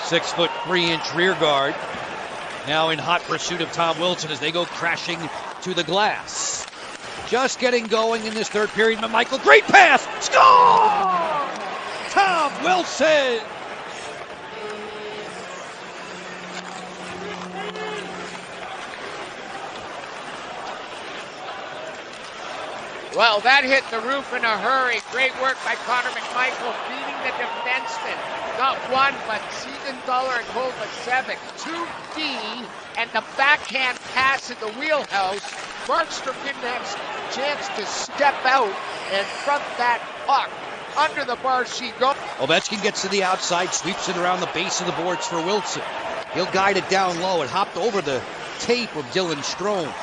6'3" rear guard. Now in hot pursuit of Tom Wilson as they go crashing to the glass. Just getting going in this third period. Michael, great pass! Score! Tom Wilson! Well, that hit the roof in a hurry. Great work by Connor McMichael, beating the defenseman. Not one, but Siegenthaler and Kovacevic. 2D, and the backhand pass in the wheelhouse. Markstrom didn't have a chance to step out and front that puck. Under the bar she goes. Ovechkin gets to the outside, sweeps it around the base of the boards for Wilson. He'll guide it down low. It hopped over the tape of Dylan Strome.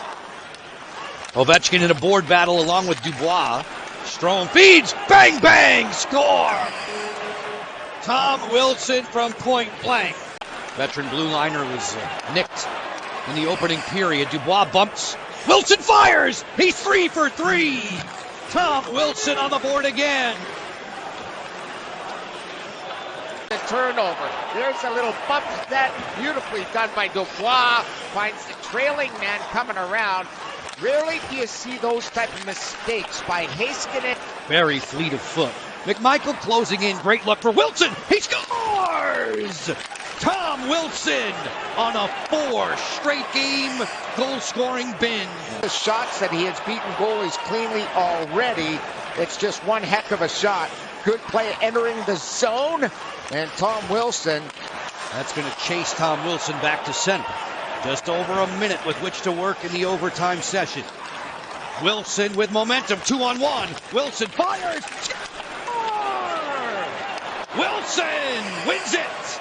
Ovechkin in a board battle along with Dubois. Strome feeds, bang, bang, score! Tom Wilson from point blank. Veteran blue liner was nicked in the opening period. Dubois bumps. Wilson fires! He's 3 for 3! Tom Wilson on the board again. The turnover. There's a little bump that beautifully done by Dubois. Finds the trailing man coming around. Rarely do you see those type of mistakes by Heiskanen. Very fleet of foot. McMichael closing in. Great look for Wilson. He scores! Tom Wilson on a 4 straight game goal-scoring binge. The shots that he has beaten goalies cleanly already. It's just one heck of a shot. Good play entering the zone. And Tom Wilson. That's going to chase Tom Wilson back to center. Just over a minute with which to work in the overtime session. Wilson with momentum, 2-on-1. Wilson fires. Score! Wilson wins it.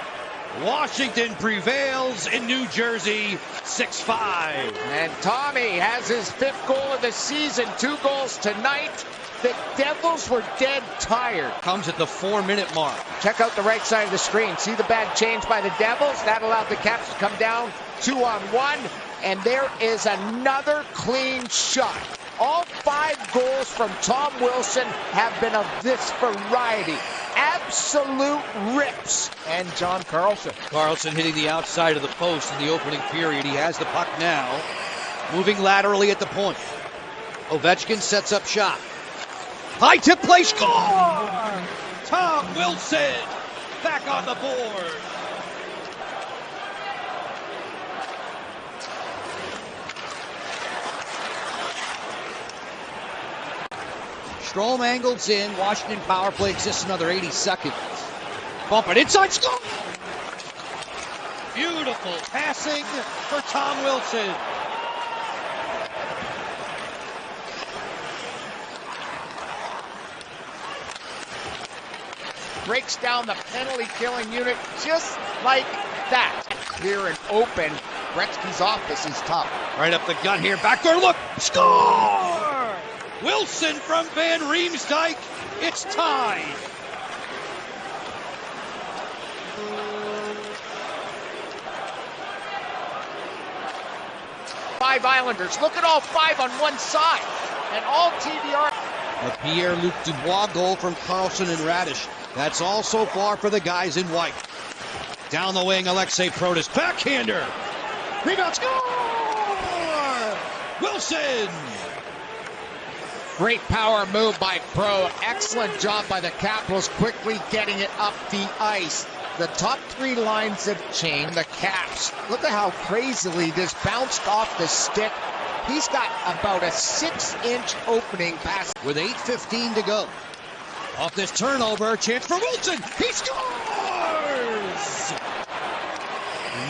Washington prevails in New Jersey, 6-5. And Tommy has his 5th goal of the season, 2 goals tonight. The Devils were dead tired. Comes at the 4-minute mark. Check out the right side of the screen. See the bad change by the Devils? That allowed the Caps to come down 2-on-1. And there is another clean shot. All 5 goals from Tom Wilson have been of this variety. Absolute rips. And John Carlson. Carlson hitting the outside of the post in the opening period. He has the puck now. Moving laterally at the point. Ovechkin sets up shot. High tip play, score! Tom Wilson back on the board. Strome angles in. Washington power play exists another 80 seconds. Bump it inside, score! Beautiful passing for Tom Wilson. Breaks down the penalty-killing unit just like that. Clear and open. Gretzky's office is tough. Right up the gut here. Backdoor look. Score! Wilson from Van Riemsdyk. It's tied. Five Islanders. Look at all 5 on one side. And all TBR. A Pierre-Luc Dubois goal from Carlson and Radish. That's all so far for the guys in white. Down the wing, Alexei Protas. Backhander. Rebound, score! Wilson! Great power move by Pro. Excellent job by the Capitals, quickly getting it up the ice. The top 3 lines have changed. The Caps. Look at how crazily this bounced off the stick. He's got about a 6-inch opening pass. With 8:15 to go. Off this turnover, chance for Wilson. He scores!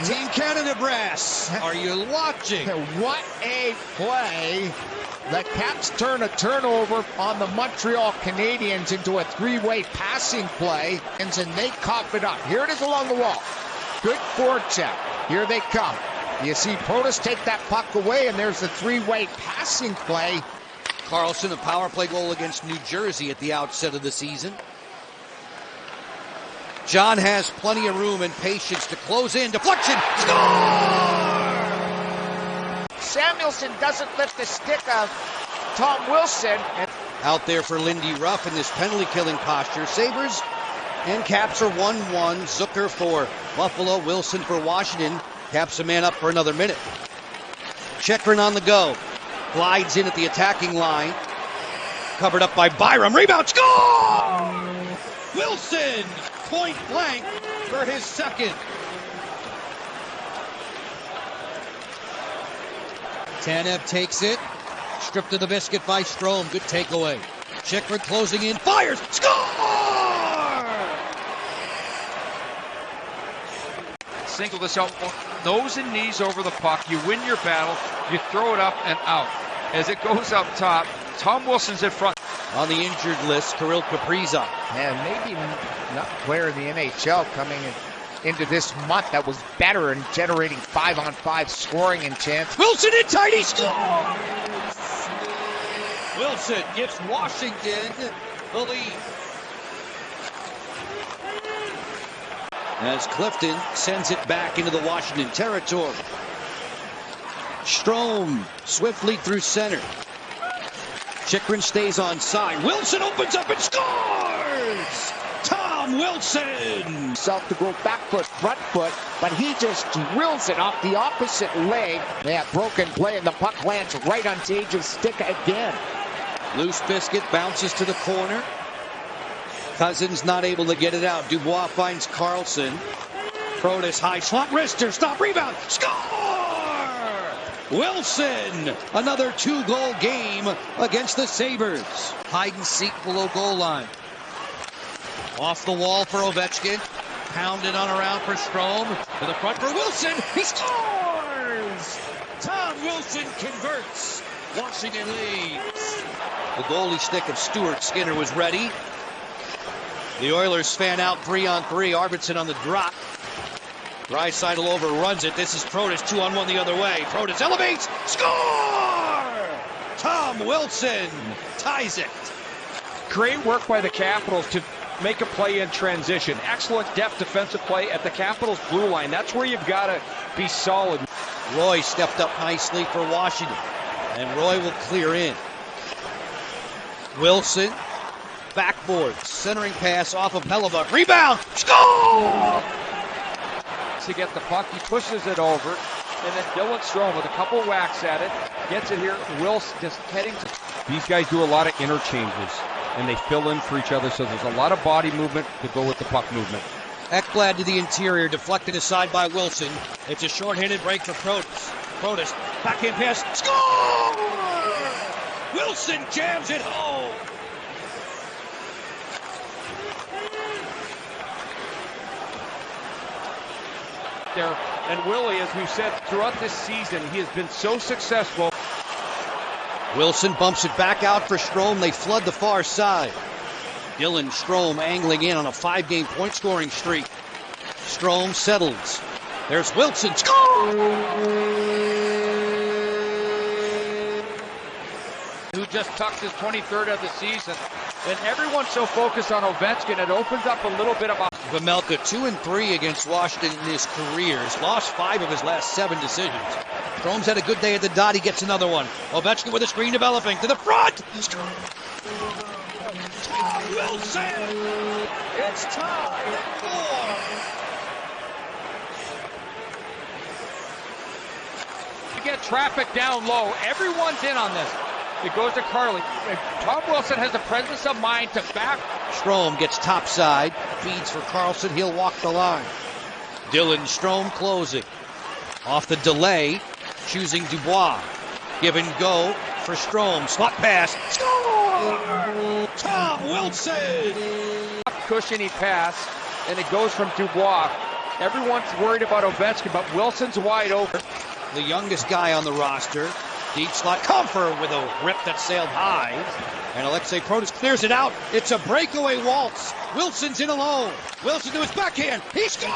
Team Canada brass, are you watching? What a play. The Caps turn a turnover on the Montreal Canadiens into a 3-way passing play, and they cough it up. Here it is along the wall. Good forecheck. Here they come. You see Protas take that puck away, and there's the 3-way passing play. Carlson, a power play goal against New Jersey at the outset of the season. John has plenty of room and patience to close in. Deflection. Score! Samuelson doesn't lift the stick of Tom Wilson. Out there for Lindy Ruff in this penalty-killing posture. Sabres and Caps are 1-1. Zucker for Buffalo, Wilson for Washington. Caps a man up for another minute. Chychrun on the go. Glides in at the attacking line. Covered up by Byram. Rebound. Score! Wilson, point blank for his second. Tanev takes it. Stripped to the biscuit by Strome. Good takeaway. Chychrun closing in. Fires. Score! Single this out. Nose and knees over the puck. You win your battle. You throw it up and out. As it goes up top, Tom Wilson's in front. On the injured list, Kirill Kaprizov. And maybe not a player in the NHL coming into this month that was better in generating 5-on-5 scoring and chance. Wilson in tight, he scores! Wilson gives Washington the lead. As Clifton sends it back into the Washington territory. Strome swiftly through center. Chychrun stays on side. Wilson opens up and scores! Tom Wilson! Self to go back foot, front foot, but he just drills it off the opposite leg. That broken play and the puck lands right on Tage's stick again. Loose biscuit bounces to the corner. Cousins not able to get it out. Dubois finds Carlson. Protas high slot wrister. Stop, rebound. Score! Wilson, another 2-goal game against the Sabres. Hide and seek below goal line. Off the wall for Ovechkin. Pounded on around for Strome. To the front for Wilson. He scores! Tom Wilson converts. Washington leads. The goalie stick of Stuart Skinner was ready. The Oilers fan out 3-on-3. Arvidsson on the drop. Draisaitl overruns it. This is Protas 2-on-1 the other way. Protas elevates. Score! Tom Wilson ties it. Great work by the Capitals to make a play in transition. Excellent depth defensive play at the Capitals blue line. That's where you've got to be solid. Roy stepped up nicely for Washington. And Roy will clear in. Wilson, backboard, centering pass off of Hellebuck. Rebound! Score! To get the puck, he pushes it over, and then Dylan Strome with a couple whacks at it, gets it here. Wilson just heading. These guys do a lot of interchanges, and they fill in for each other, so there's a lot of body movement to go with the puck movement. Ekblad to the interior, deflected aside by Wilson. It's a short-handed break for Protas. Protas, backhand pass, score! Wilson jams it home. There. And Willie, as we've said throughout this season, he has been so successful. Wilson bumps it back out for Strome. They flood the far side. Dylan Strome angling in on a 5-game point scoring streak. Strome settles. There's Wilson. Score! Who just tucked his 23rd of the season. And everyone's so focused on Ovechkin, it opens up a little bit of a... Vejmelka 2-3 against Washington in his career. He's lost 5 of his last 7 decisions. Strome's had a good day at the dot. He gets another one. Ovechkin with a screen developing to the front. Tom Wilson. It's tied at 4. To get traffic down low. Everyone's in on this. It goes to Carly. Tom Wilson has the presence of mind to back. Strome gets topside, feeds for Carlson. He'll walk the line. Dylan Strome closing. Off the delay, choosing Dubois. Give and go for Strome. Slot pass. Score! Tom Wilson! Cushiony pass, and it goes from Dubois. Everyone's worried about Ovechkin, but Wilson's wide open. The youngest guy on the roster. Deep slot, Comfer with a rip that sailed high. And Alexei Protas clears it out. It's a breakaway waltz. Wilson's in alone. Wilson to his backhand. He scores!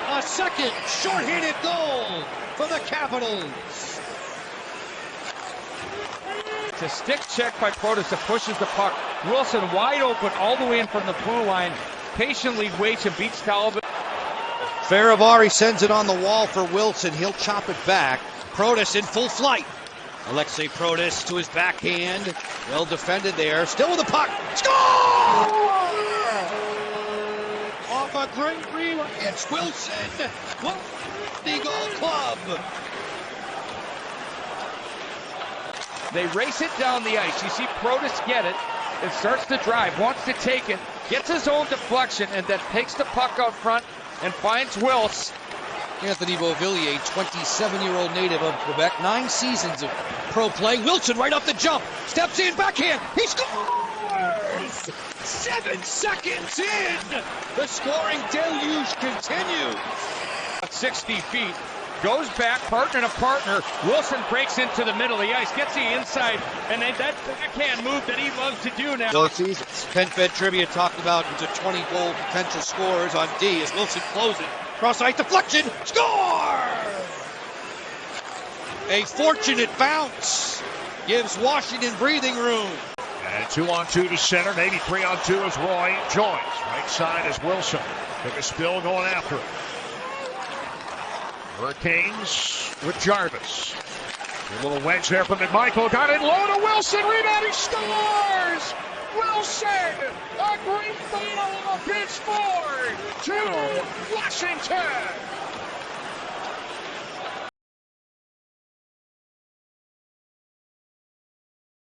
A second short-handed goal for the Capitals. It's a stick check by Protas that pushes the puck. Wilson wide open all the way in from the blue line. Patiently waits and beats Talbot. Faravari sends it on the wall for Wilson. He'll chop it back. Protas in full flight. Alexei Protas to his backhand. Well defended there. Still with the puck. Score! off a great relay. It's Wilson. Eagle Club. They race it down the ice. You see Protas get it. It starts to drive, wants to take it, gets his own deflection, and then takes the puck out front and finds Wilson. Anthony Beauvillier, 27-year-old native of Quebec, 9 seasons of pro play. Wilson right off the jump, steps in, backhand, he scores! 7 seconds in! The scoring deluge continues. At 60 feet, goes back, partner to partner. Wilson breaks into the middle of the ice, gets the inside, and then that backhand move that he loves to do now. Both seasons. PenFed Trivia talked about the 20-goal potential scorers on D as Wilson closes. Cross-ice deflection, score! A fortunate bounce gives Washington breathing room. And 2-on-2 to center, maybe 3-on-2 as Roy joins. Right side is Wilson. Took a spill going after it. Hurricanes with Jarvis. A little wedge there from McMichael. Got it low to Wilson. Rebound. He scores! Wilson! A great battle of Pittsburgh to Washington!